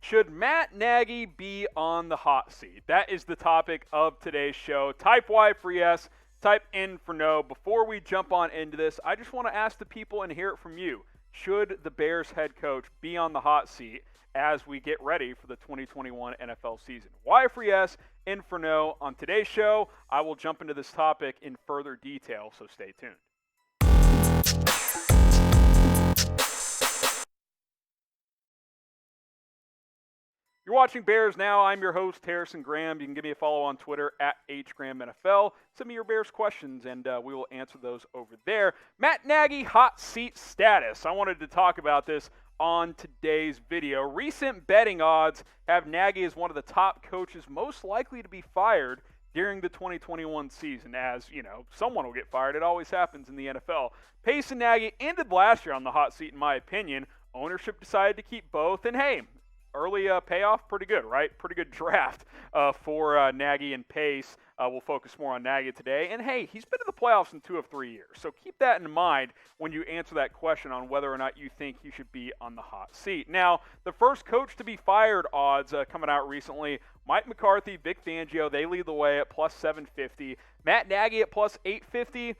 Should Matt Nagy be on the hot seat? That is the topic of today's show. Type Y for yes, type N for no. Before we jump on into this, I just want to ask the people and hear it from you. Should the Bears head coach be on the hot seat as we get ready for the 2021 NFL season? Y for yes, N for no. On today's show, I will jump into this topic in further detail, so stay tuned. You're watching Bears Now. I'm your host, Harrison Graham. You can give me a follow on Twitter at HGrahamNFL. Send me your Bears questions, and we will answer those over there. Matt Nagy, hot seat status. I wanted to talk about this on today's video. Recent betting odds have Nagy as one of the top coaches most likely to be fired during the 2021 season. As, you know, someone will get fired. It always happens in the NFL. Pace and Nagy ended last year on the hot seat, in my opinion. Ownership decided to keep both, and hey, early payoff, pretty good, right? Pretty good draft for Nagy and Pace. We'll focus more on Nagy today. And hey, he's been to the playoffs in 2 of 3 years. So keep that in mind when you answer that question on whether or not you think he should be on the hot seat. Now, the first coach to be fired odds coming out recently, Mike McCarthy, Vic Fangio, they lead the way at plus 750. Matt Nagy at plus 850,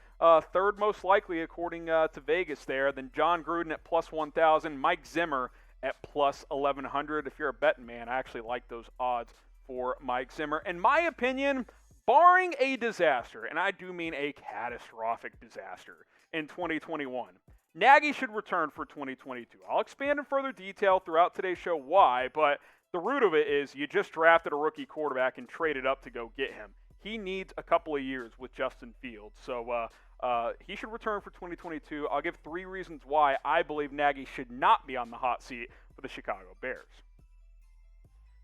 third most likely according to Vegas there. Then John Gruden at plus 1,000. Mike Zimmer at plus 1,100. If you're a betting man, I actually like those odds for Mike Zimmer. In my opinion, barring a disaster, and I do mean a catastrophic disaster in 2021, Nagy should return for 2022. I'll expand in further detail throughout today's show why, but the root of it is you just drafted a rookie quarterback and traded up to go get him. He needs a couple of years with Justin Fields. So he should return for 2022. I'll give 3 reasons why I believe Nagy should not be on the hot seat for the Chicago Bears.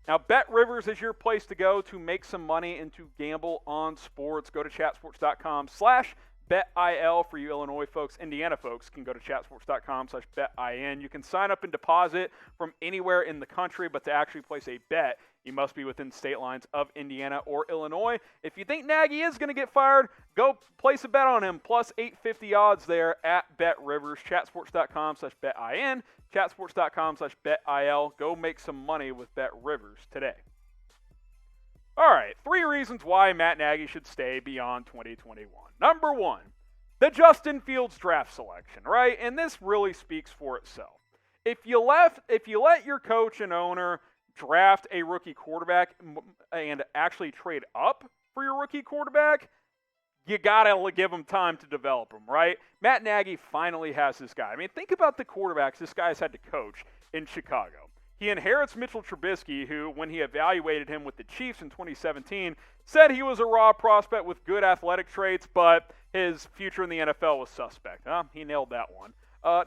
Now, BetRivers is your place to go to make some money and to gamble on sports. Go to chatsports.com/BetIL for you Illinois folks. Indiana folks can go to chatsports.com/BetIN. You can sign up and deposit from anywhere in the country, but to actually place a bet, you must be within state lines of Indiana or Illinois. If you think Nagy is going to get fired, go place a bet on him. Plus 850 odds there at BetRivers. Chatsports.com/BetIN. Chatsports.com/BetIL. Go make some money with BetRivers today. All right, 3 reasons why Matt Nagy should stay beyond 2021. Number 1, the Justin Fields draft selection, right? And this really speaks for itself. If you let your coach and owner draft a rookie quarterback and actually trade up for your rookie quarterback, you got to give him time to develop him, right? Matt Nagy finally has this guy. I mean, think about the quarterbacks this guy's had to coach in Chicago. He inherits Mitchell Trubisky, who, when he evaluated him with the Chiefs in 2017, said he was a raw prospect with good athletic traits, but his future in the NFL was suspect. He nailed that one.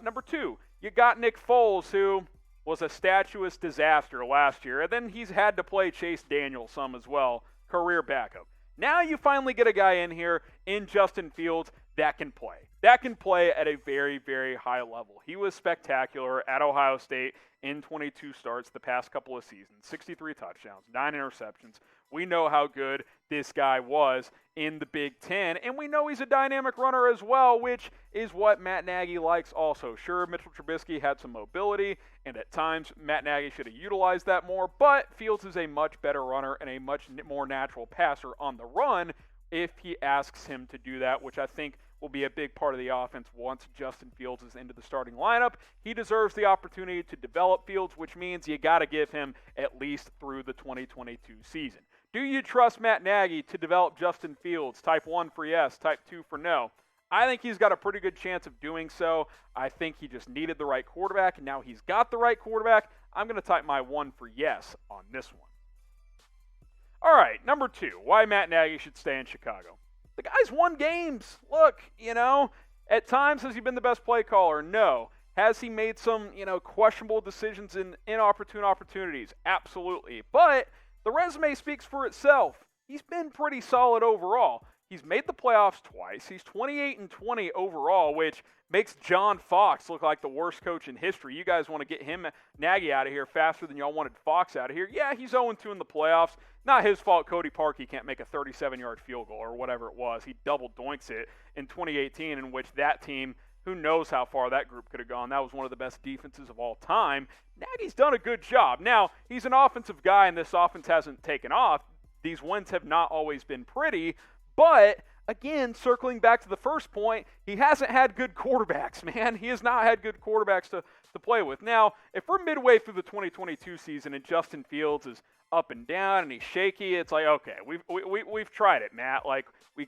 Number 2, you got Nick Foles, who was a statuous disaster last year, and then he's had to play Chase Daniel some as well, career backup. Now you finally get a guy in here in Justin Fields that can play. That can play at a very, very high level. He was spectacular at Ohio State in 22 starts the past couple of seasons, 63 touchdowns, 9 interceptions. We know how good this guy was in the Big Ten, and we know he's a dynamic runner as well, which is what Matt Nagy likes also. Sure, Mitchell Trubisky had some mobility, and at times Matt Nagy should have utilized that more, but Fields is a much better runner and a much more natural passer on the run if he asks him to do that, which I think will be a big part of the offense once Justin Fields is into the starting lineup. He deserves the opportunity to develop Fields, which means you got to give him at least through the 2022 season. Do you trust Matt Nagy to develop Justin Fields? Type 1 for yes, type 2 for no. I think he's got a pretty good chance of doing so. I think he just needed the right quarterback, and now he's got the right quarterback. I'm going to type my 1 for yes on this one. All right, number 2, why Matt Nagy should stay in Chicago. The guy's won games. Look, at times has he been the best play caller? No. Has he made some, questionable decisions in inopportune opportunities? Absolutely. But the resume speaks for itself. He's been pretty solid overall. He's made the playoffs twice. He's 28-20 overall, which makes John Fox look like the worst coach in history. You guys want to get him, Nagy, out of here faster than y'all wanted Fox out of here. Yeah, he's 0-2 in the playoffs. Not his fault Cody Parkey can't make a 37-yard field goal or whatever it was. He double doinks it in 2018, in which that team, who knows how far that group could have gone. That was one of the best defenses of all time. Nagy's done a good job. Now, he's an offensive guy, and this offense hasn't taken off. These wins have not always been pretty, but again, circling back to the first point, he hasn't had good quarterbacks, man. He has not had good quarterbacks to play with. Now, if we're midway through the 2022 season and Justin Fields is up and down and he's shaky, it's like, okay, we've tried it, Matt. Like, we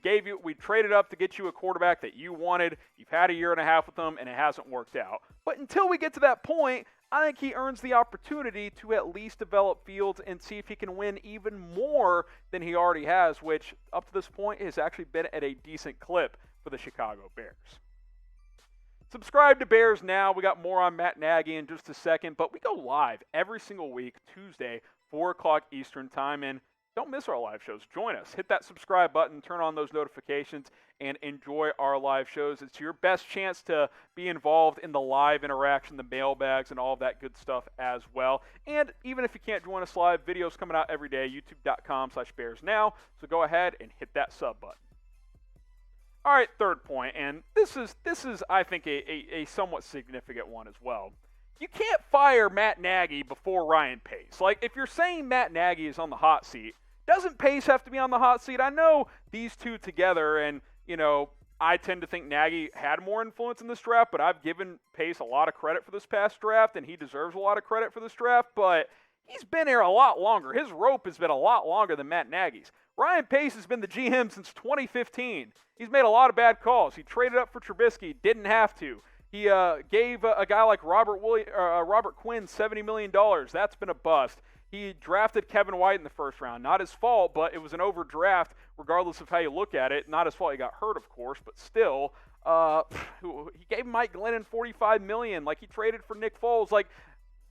traded up to get you a quarterback that you wanted. You've had a year and a half with him, and it hasn't worked out. But until we get to that point, I think he earns the opportunity to at least develop Fields and see if he can win even more than he already has, which up to this point has actually been at a decent clip for the Chicago Bears. Subscribe to Bears Now. We got more on Matt Nagy in just a second, but we go live every single week, Tuesday, 4 o'clock Eastern Time, and don't miss our live shows. Join us. Hit that subscribe button, turn on those notifications, and enjoy our live shows. It's your best chance to be involved in the live interaction, the mailbags, and all of that good stuff as well. And even if you can't join us live, videos coming out every day, youtube.com/BearsNow. So go ahead and hit that sub button. All right, third point, and this is I think a somewhat significant one as well. You can't fire Matt Nagy before Ryan Pace. Like, if you're saying Matt Nagy is on the hot seat, doesn't Pace have to be on the hot seat? I know these two together, and, you know, I tend to think Nagy had more influence in this draft, but I've given Pace a lot of credit for this past draft, and he deserves a lot of credit for this draft, but he's been here a lot longer. His rope has been a lot longer than Matt Nagy's. Ryan Pace has been the GM since 2015. He's made a lot of bad calls. He traded up for Trubisky, didn't have to. He gave a guy like Robert Quinn $70 million. That's been a bust. He drafted Kevin White in the first round. Not his fault, but it was an overdraft regardless of how you look at it. Not his fault. He got hurt, of course, but still. He gave Mike Glennon $45 million. Like, he traded for Nick Foles. Like,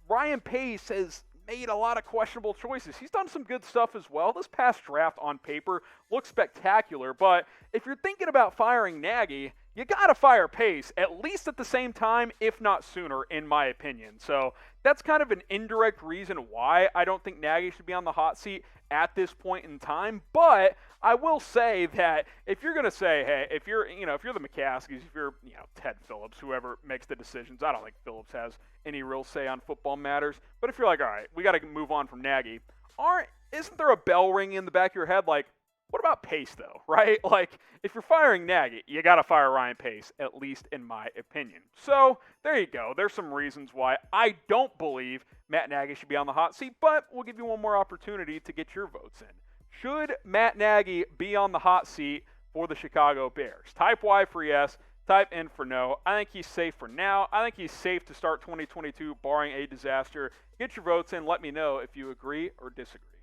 Ryan Pace has made a lot of questionable choices. He's done some good stuff as well. This past draft on paper looks spectacular, but if you're thinking about firing Nagy, you got to fire Pace at least at the same time, if not sooner, in my opinion. So that's kind of an indirect reason why I don't think Nagy should be on the hot seat at this point in time. But I will say that if you're going to say, hey, if you're the McCaskies, if you're, Ted Phillips, whoever makes the decisions, I don't think Phillips has any real say on football matters. But if you're like, all right, we got to move on from Nagy, isn't there a bell ringing in the back of your head like, what about Pace, though, right? Like, if you're firing Nagy, you got to fire Ryan Pace, at least in my opinion. So, there you go. There's some reasons why I don't believe Matt Nagy should be on the hot seat, but we'll give you one more opportunity to get your votes in. Should Matt Nagy be on the hot seat for the Chicago Bears? Type Y for yes, type N for no. I think he's safe for now. I think he's safe to start 2022, barring a disaster. Get your votes in. Let me know if you agree or disagree.